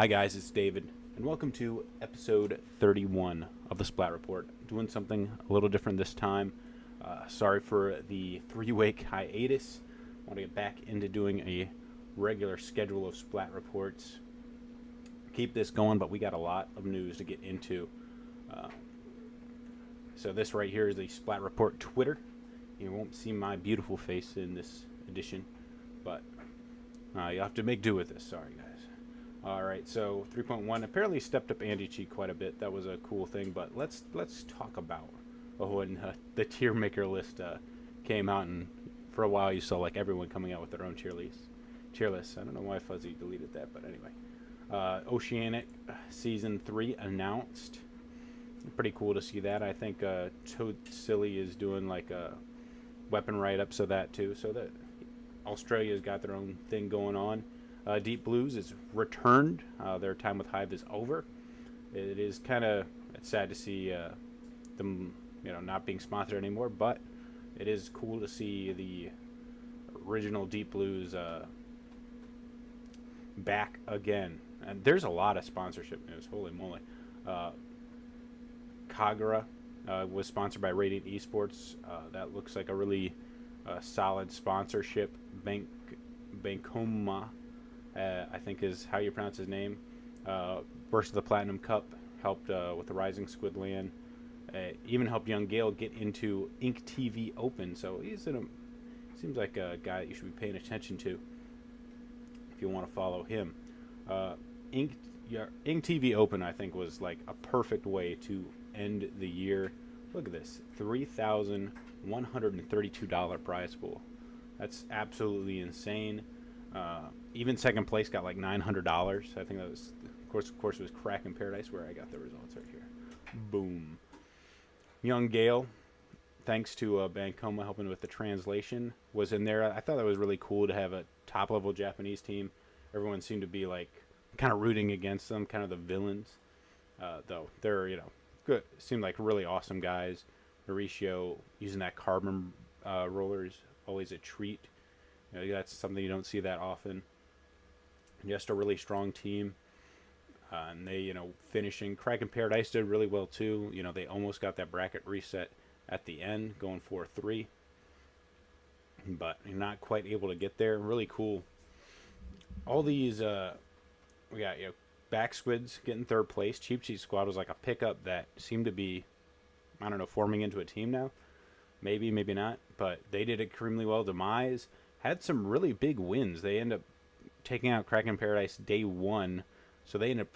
Hi guys, it's David, and welcome to episode 31 of the Splat Report. Doing something a little different this time. Sorry for the 3-week hiatus. I want to get back into doing a regular schedule of Splat Reports. Keep this going, but we got a lot of news to get into. So this right here is the Splat Report Twitter. You won't see my beautiful face in this edition, but you'll have to make do with this. Sorry, guys. Alright, so 3.1 apparently stepped up Andy Cheek quite a bit. That was a cool thing, but let's talk about when the tier maker list came out, and for a while you saw like everyone coming out with their own tier list. I don't know why Fuzzy deleted that, but anyway. Oceanic Season 3 announced. Pretty cool to see that. I think Toad Silly is doing like a weapon write-ups of that too, so that Australia's got their own thing going on. Deep Blues is returned. Their time with Hive is over. It's sad to see them, not being sponsored anymore. But it is cool to see the original Deep Blues back again. And there's a lot of sponsorship news. Holy moly! Kagura was sponsored by Radiant Esports. That looks like a really solid sponsorship. Bankoma, I think is how you pronounce his name. Burst of the Platinum Cup, helped with the Rising Squid Land. Even helped young Gale get into InkTVOpen. So seems like a guy that you should be paying attention to if you want to follow him. InkTVOpen, I think, was like a perfect way to end the year. Look at this, $3,132 prize pool. That's absolutely insane. Even second place got like $900. I think that was, of course, it was Crack in Paradise where I got the results right here. Boom. Young Gale, thanks to Bankoma helping with the translation, was in there. I thought that was really cool to have a top-level Japanese team. Everyone seemed to be like kind of rooting against them, kind of the villains. Though they're good. Seemed like really awesome guys. Mauricio using that carbon roller is always a treat. That's something you don't see that often. Just a really strong team. And they, finishing. Crack in Paradise did really well too. They almost got that bracket reset at the end, going 4-3. But not quite able to get there. Really cool. All these, we got, Back Squids getting third place. Cheap Cheat Squad was like a pickup that seemed to be, I don't know, forming into a team now. Maybe, maybe not. But they did extremely well. Demise had some really big wins. They end up taking out Crack in Paradise day one. So they end up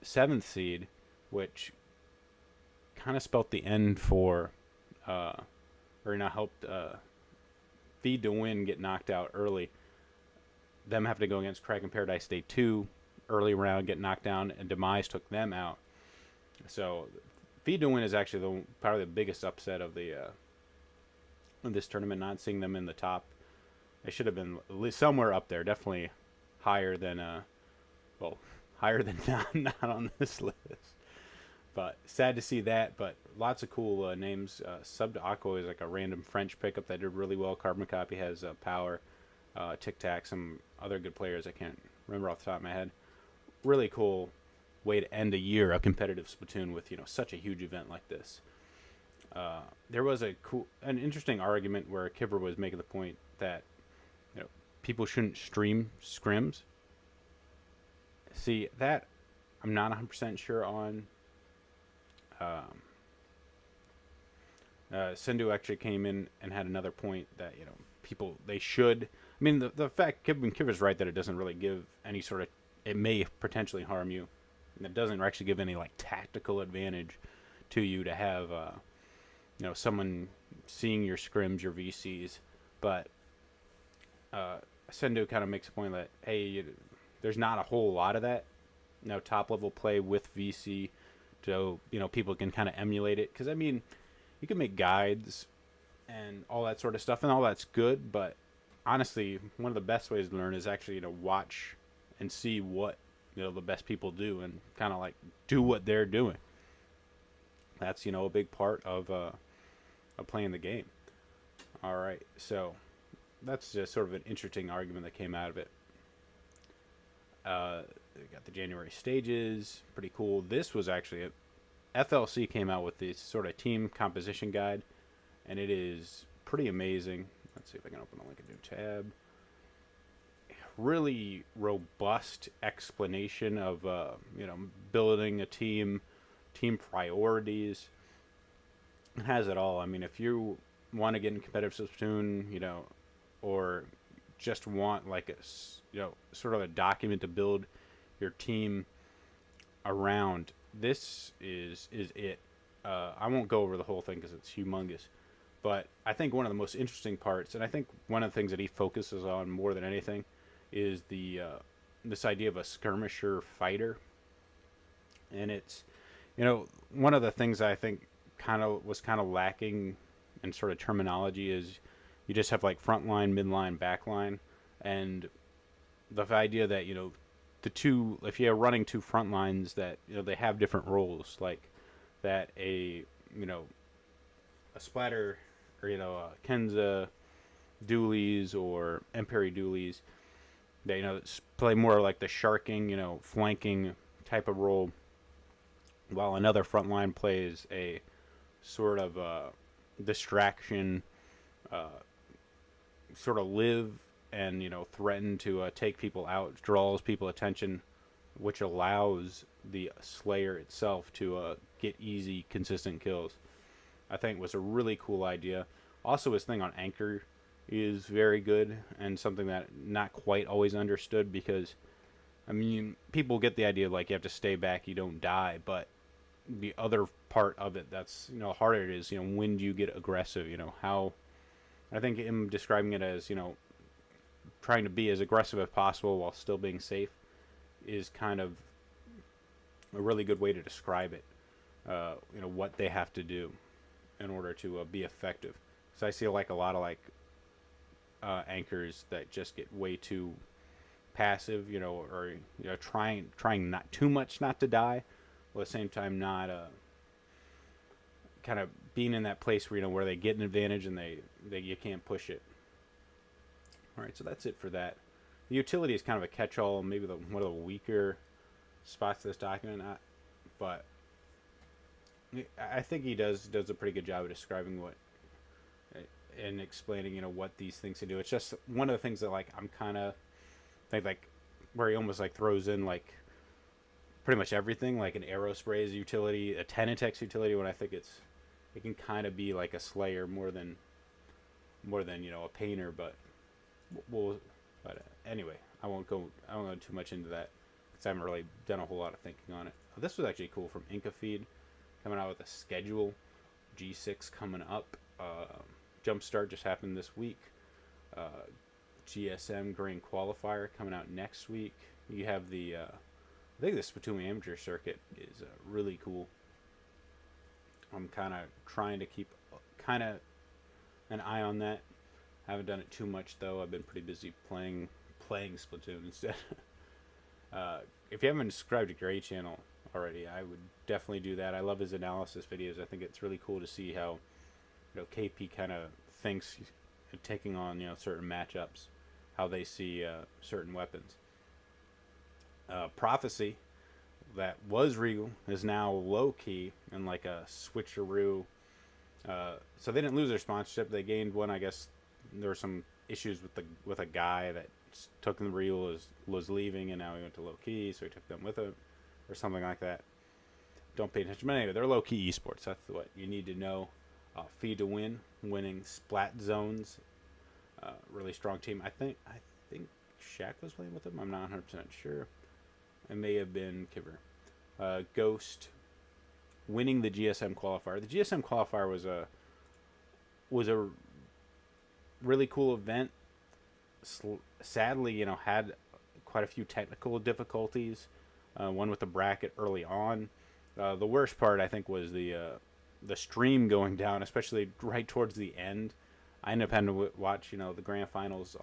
7th seed, which kind of spelt the end for, helped Feed to Win get knocked out early. Them having to go against Crack in Paradise day 2, early round, get knocked down, and Demise took them out. So Feed to Win is actually probably the biggest upset of the of this tournament. Not seeing them in the top. They should have been at least somewhere up there. Definitely higher than higher than not on this list. But sad to see that. But lots of cool names. Sub to Aqua is like a random French pickup that did really well. Carbon Copy has Power, Tic Tac, some other good players I can't remember off the top of my head. Really cool way to end a year of competitive Splatoon with such a huge event like this. There was an interesting argument where Kipper was making the point that people shouldn't stream scrims. See, that I'm not 100% sure on. Sendu actually came in and had another point that people, they should. I mean, the fact Kipper's right that it doesn't really give any sort of, it may potentially harm you, and it doesn't actually give any like tactical advantage to you to have someone seeing your scrims, your VCs. But Sendu kind of makes a point that, hey, there's not a whole lot of that. Top level play with VC, so people can kind of emulate it. Because I mean, you can make guides and all that sort of stuff, and all that's good. But honestly, one of the best ways to learn is actually watch and see what the best people do, and kind of like do what they're doing. That's a big part of playing the game. All right, so that's just sort of an interesting argument that came out of it. We got the January stages, pretty cool. This was actually FLC came out with this sort of team composition guide, and it is pretty amazing. Let's see if I can open a link, a new tab. Really robust explanation of building a team priorities. It has it all. I mean, if you want to get in competitive Splatoon, or just want like a sort of a document to build your team around, this is it. I won't go over the whole thing because it's humongous, but I think one of the most interesting parts, and I think one of the things that he focuses on more than anything, is the this idea of a skirmisher fighter. And it's one of the things I think was kind of lacking in sort of terminology is you just have like front line, midline, backline, and the idea that the two, if you're running two front lines, that they have different roles, like that a splatter or Kenza dualies or Emperi dualies, they play more like the sharking, flanking type of role, while another front line plays a sort of distraction, sort of live and threaten to take people out, draws people attention, which allows the Slayer itself to get easy, consistent kills. I think was a really cool idea. Also, his thing on Anchor is very good and something that not quite always understood, because I mean, people get the idea like you have to stay back, you don't die, but the other part of it that's harder it is when do you get aggressive, how I think him describing it as trying to be as aggressive as possible while still being safe is kind of a really good way to describe it. What they have to do in order to be effective. So I see like a lot of anchors that just get way too passive, or trying not too much not to die, while at the same time not kind of being in that place where where they get an advantage and they you can't push it. All right, so that's it for that. The utility is kind of a catch-all, maybe one of the weaker spots of this document, but I think he does a pretty good job of describing what and explaining what these things can do. It's just one of the things that I'm kind of like where he almost throws in pretty much everything, like an arrow spray is utility, a Tenitex utility, when I think it can kind of be like a Slayer more than a painter, but anyway, I won't go too much into that because I haven't really done a whole lot of thinking on it. This was actually cool from InkTVOpen, coming out with a schedule. G6 coming up. Jumpstart just happened this week. GSM Grand Qualifier coming out next week. You have the I think the Splatoon Amateur Circuit is really cool. I'm kind of trying to keep an eye on that. Haven't done it too much though. I've been pretty busy playing Splatoon instead. If you haven't subscribed to Gray channel already, I would definitely do that. I love his analysis videos. I think it's really cool to see how KP kind of thinks, taking on certain matchups, how they see certain weapons. Prophecy, that was Regal, is now low key and like a switcheroo. So they didn't lose their sponsorship. They gained one. I guess there were some issues with a guy that took them. Regal was leaving, and now he went to low key, so he took them with him, or something like that. Don't pay attention. But anyway, they're low key esports. That's what you need to know. Fee to win, winning Splat zones. Really strong team. I think Shaq was playing with them. I'm not 100% sure. It may have been Kibber. Ghost winning the GSM qualifier. The GSM qualifier was a really cool event. Sadly, had quite a few technical difficulties. One with the bracket early on. The worst part, I think, was the stream going down, especially right towards the end. I ended up having to watch, the grand finals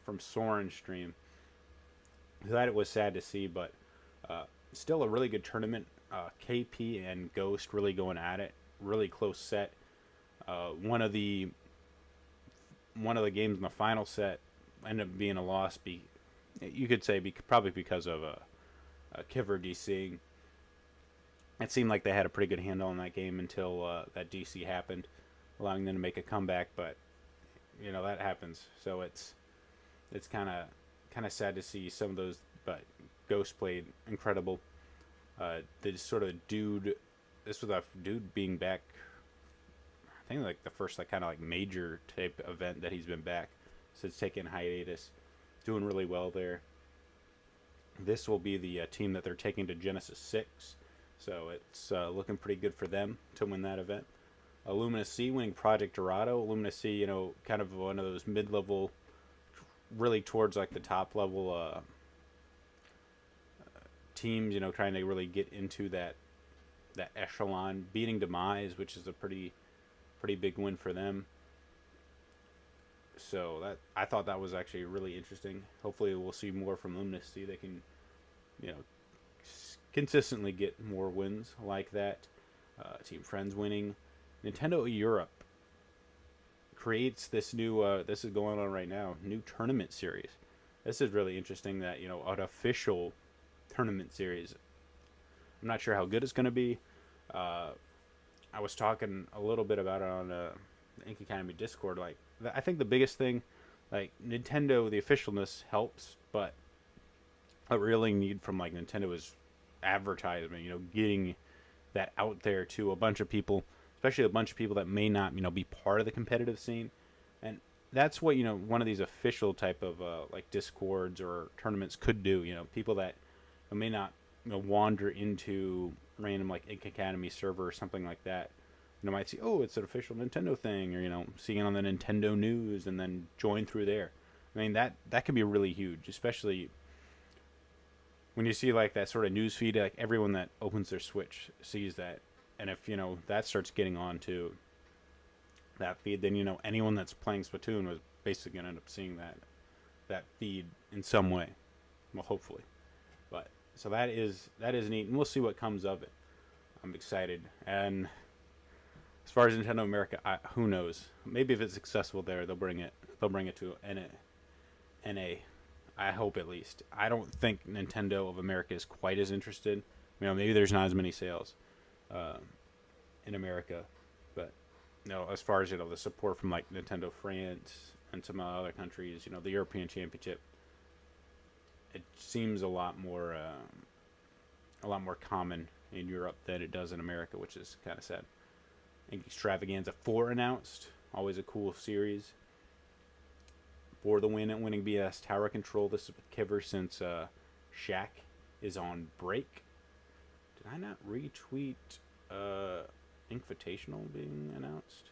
from Soren's stream. That it was sad to see, but still a really good tournament. KP and Ghost really going at it. Really close set. One of the games in the final set ended up being a loss. You could say probably because of Kiver DCing. It seemed like they had a pretty good handle on that game until that DC happened, allowing them to make a comeback. But that happens, so it's kind of sad to see some of those. But Ghost played incredible. The sort of dude, this was a dude being back. I think like the first kind of major type event that he's been back since taking hiatus, doing really well there. This will be the team that they're taking to Genesis 6, so it's looking pretty good for them to win that event. Luminous Sea winning Project Dorado. Luminous Sea, kind of one of those mid-level, really towards the top level teams, trying to really get into that echelon, beating Demise, which is a pretty big win for them. So I thought that was actually really interesting. Hopefully we'll see more from Luminous Sea. They can, consistently get more wins like that. Team Friends winning. Nintendo Europe creates this new, this is going on right now, new tournament series. This is really interesting that, an official tournament series. I'm not sure how good it's going to be. I was talking a little bit about it on the Ink Academy Discord. I think the biggest thing, Nintendo, the officialness helps, but what we really need from Nintendo is advertisement. Getting that out there to a bunch of people, especially a bunch of people that may not, be part of the competitive scene. And that's what, one of these official type of Discords or tournaments could do. People that may not wander into random Ink Academy server or something like that. Might see, oh, it's an official Nintendo thing, or seeing it on the Nintendo news and then join through there. I mean, that can be really huge, especially when you see that sort of news feed. Everyone that opens their Switch sees that, and if that starts getting onto that feed, then anyone that's playing Splatoon was basically gonna end up seeing that feed in some way. Well, hopefully, but so that is neat, and we'll see what comes of it. I'm excited. And as far as Nintendo America, who knows? Maybe if it's successful there, they'll bring it to NA. I hope, at least. I don't think Nintendo of America is quite as interested. Maybe there's not as many sales in America, but as far as the support from Nintendo France and some other countries, the European Championship, it seems a lot more common in Europe than it does in America, which is kind of sad. Extravaganza 4 announced. Always a cool series. For the win at winning BS Tower Control. This is with Kiver since Shaq is on break. Did I not retweet Invitational being announced?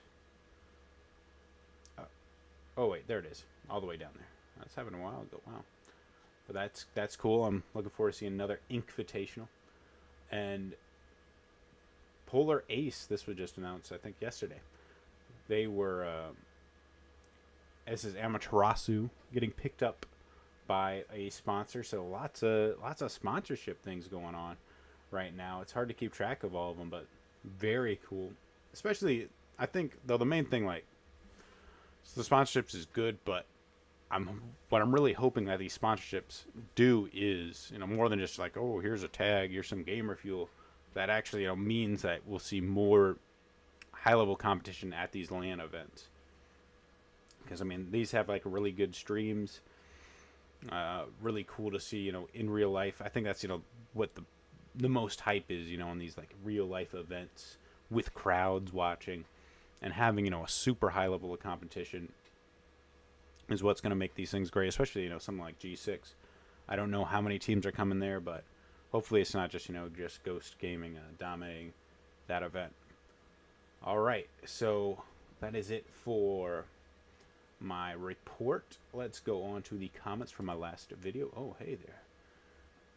Oh wait, there it is. All the way down there. That's happened a while ago. Wow. But that's cool. I'm looking forward to seeing another Invitational. And Polar Ace, this was just announced, I think, yesterday. They were, this is Amaterasu, getting picked up by a sponsor. So lots of sponsorship things going on right now. It's hard to keep track of all of them, but very cool. Especially, I think, though, the main thing, so the sponsorships is good, but what I'm really hoping that these sponsorships do is, more than just oh, here's a tag, here's some gamer fuel. That actually, means that we'll see more high-level competition at these LAN events. Because, these have, really good streams. Really cool to see, in real life. I think that's, what the most hype is, on these, real-life events with crowds watching. And having, a super high level of competition is what's going to make these things great. Especially, something like G6. I don't know how many teams are coming there, but hopefully it's not just, just Ghost Gaming dominating that event. All right, so that is it for my report. Let's go on to the comments from my last video. Oh, hey there.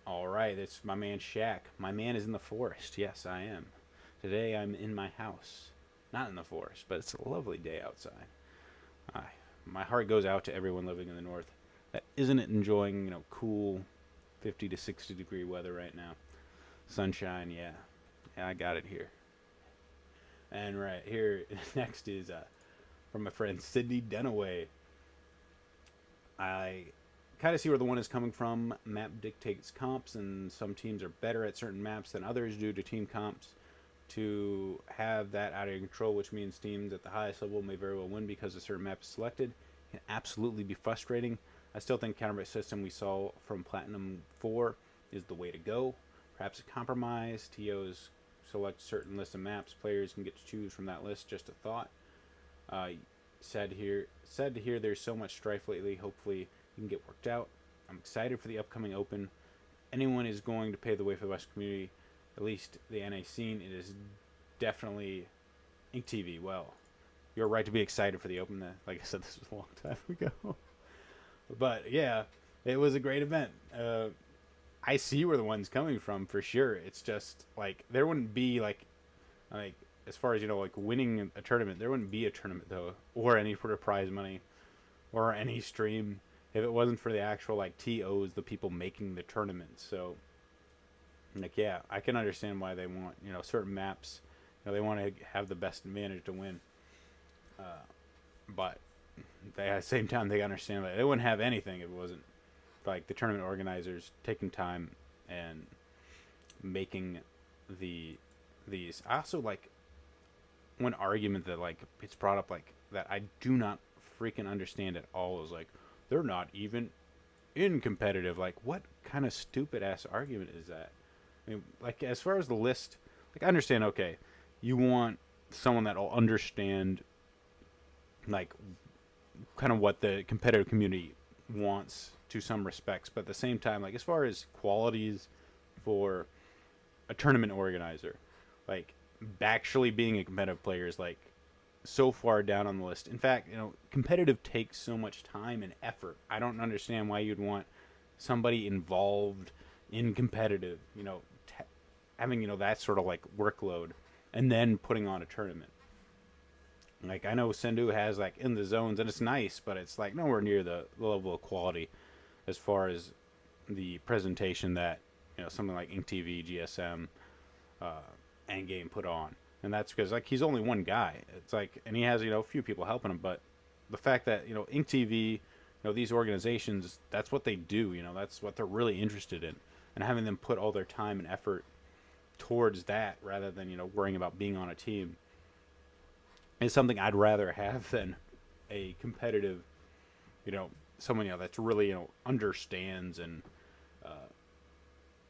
All right, it's my man Shaq. My man is in the forest. Yes, I am. Today I'm in my house. Not in the forest, but it's a lovely day outside. My heart goes out to everyone living in the north that isn't enjoying, cool 50 to 60 degree weather right now. Sunshine, yeah, I got it here. And right here next is from my friend Sydney Dunaway. I kind of see where the one is coming from. Map dictates comps, and some teams are better at certain maps than others due to team comps. To have that out of control, which means teams at the highest level may very well win because a certain map is selected, can absolutely be frustrating. I still think counterpick system we saw from Platinum 4 is the way to go. Perhaps a compromise. TOs select certain list of maps. Players can get to choose from that list. Just a thought. Sad to hear there's so much strife lately. Hopefully it can get worked out. I'm excited for the upcoming Open. Anyone is going to pave the way for the West community, at least the NA scene. It is definitely InkTV. Well, you're right to be excited for the Open. Like I said, this was a long time ago. But yeah, it was a great event. I see where the one's coming from for sure. It's just like there wouldn't be like as far as like winning a tournament, there wouldn't be a tournament though, or any sort of prize money, or any stream if it wasn't for the actual like TOs, the people making the tournament. So like yeah, I can understand why they want certain maps. They want to have the best advantage to win. But they, at the same time, they understand that they wouldn't have anything if it wasn't like the tournament organizers taking time and making these. I also like one argument that like it's brought up like that I do not freaking understand at all is like they're not even in competitive. Like what kind of stupid ass argument is that? I mean, like as far as the list, like I understand. Okay, you want someone that'll understand like kind of what the competitive community wants to some respects, but at the same time, like as far as qualities for a tournament organizer, like actually being a competitive player is like so far down on the list. In fact, competitive takes so much time and effort. I don't understand why you'd want somebody involved in competitive, having that sort of like workload and then putting on a tournament. Like I know Sendu has like in the zones and it's nice, but it's like nowhere near the level of quality as far as the presentation that something like InkTV, GSM, Endgame put on. And that's because like he's only one guy. It's like, and he has a few people helping him, but the fact that InkTV, these organizations, that's what they do. That's what they're really interested in, and having them put all their time and effort towards that rather than worrying about being on a team is something I'd rather have than a competitive, someone that's really understands and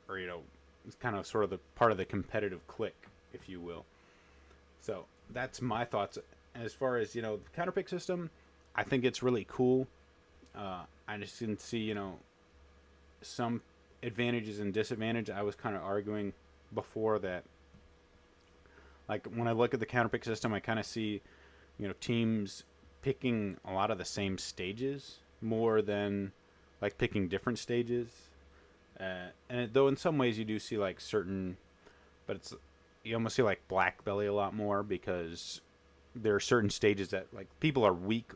or it's kind of sort of the part of the competitive clique, if you will. So that's my thoughts. As far as the counterpick system, I think it's really cool. I just didn't see some advantages and disadvantages. I was kind of arguing before that. Like when I look at the counterpick system, I kind of see, teams picking a lot of the same stages more than like picking different stages. Though in some ways you do see like certain, but you almost see like Black Belly a lot more because there are certain stages that like people are weak,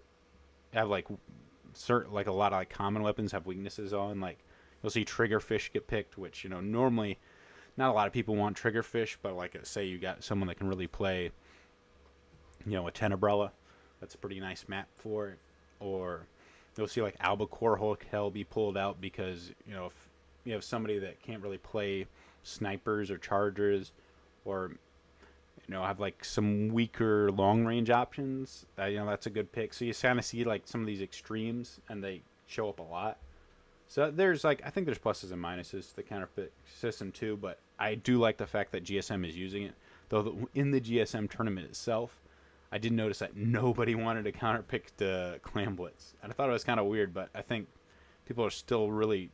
have like certain like a lot of like common weapons have weaknesses on. Like you'll see Triggerfish get picked, which normally not a lot of people want Triggerfish, but like say you got someone that can really play, a Tenebrella, that's a pretty nice map for it. Or you'll see like Albacore Hell be pulled out because if you have somebody that can't really play snipers or chargers, or have like some weaker long range options, that's a good pick. So you kind of see like some of these extremes, and they show up a lot. So there's like, I think there's pluses and minuses to the counterpick system too, but I do like the fact that GSM is using it. Though in the GSM tournament itself, I did notice that nobody wanted to counterpick the Clan Blitz. And I thought it was kind of weird, but I think people are still really,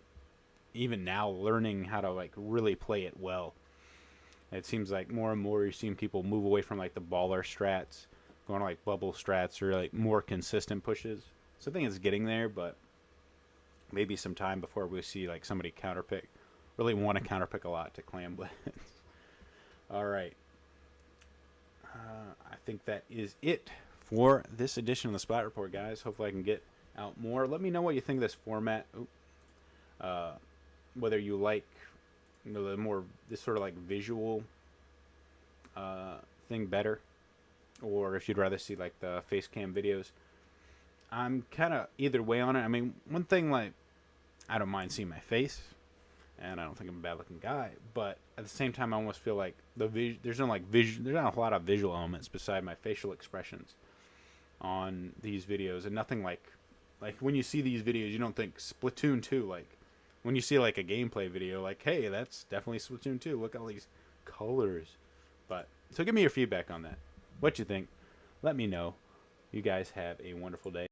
even now, learning how to like really play it well. And it seems like more and more you're seeing people move away from like the baller strats, going to like bubble strats or like more consistent pushes. So I think it's getting there, but maybe some time before we see like somebody really want to counterpick a lot to Clan Blitz. All right. I think that is it for this edition of the Splat Report, guys. Hopefully I can get out more. Let me know what you think of this format. Whether you like the more this sort of like visual thing better, or if you'd rather see like the face cam videos. I'm kind of either way on it. I mean, one thing like I don't mind seeing my face, and I don't think I'm a bad looking guy. But at the same time, I almost feel like there's no there's not a lot of visual elements beside my facial expressions on these videos, and nothing like when you see these videos, you don't think Splatoon 2. Like when you see like a gameplay video, like, hey, that's definitely Splatoon 2. Look at all these colors. But so give me your feedback on that. What you think? Let me know. You guys have a wonderful day.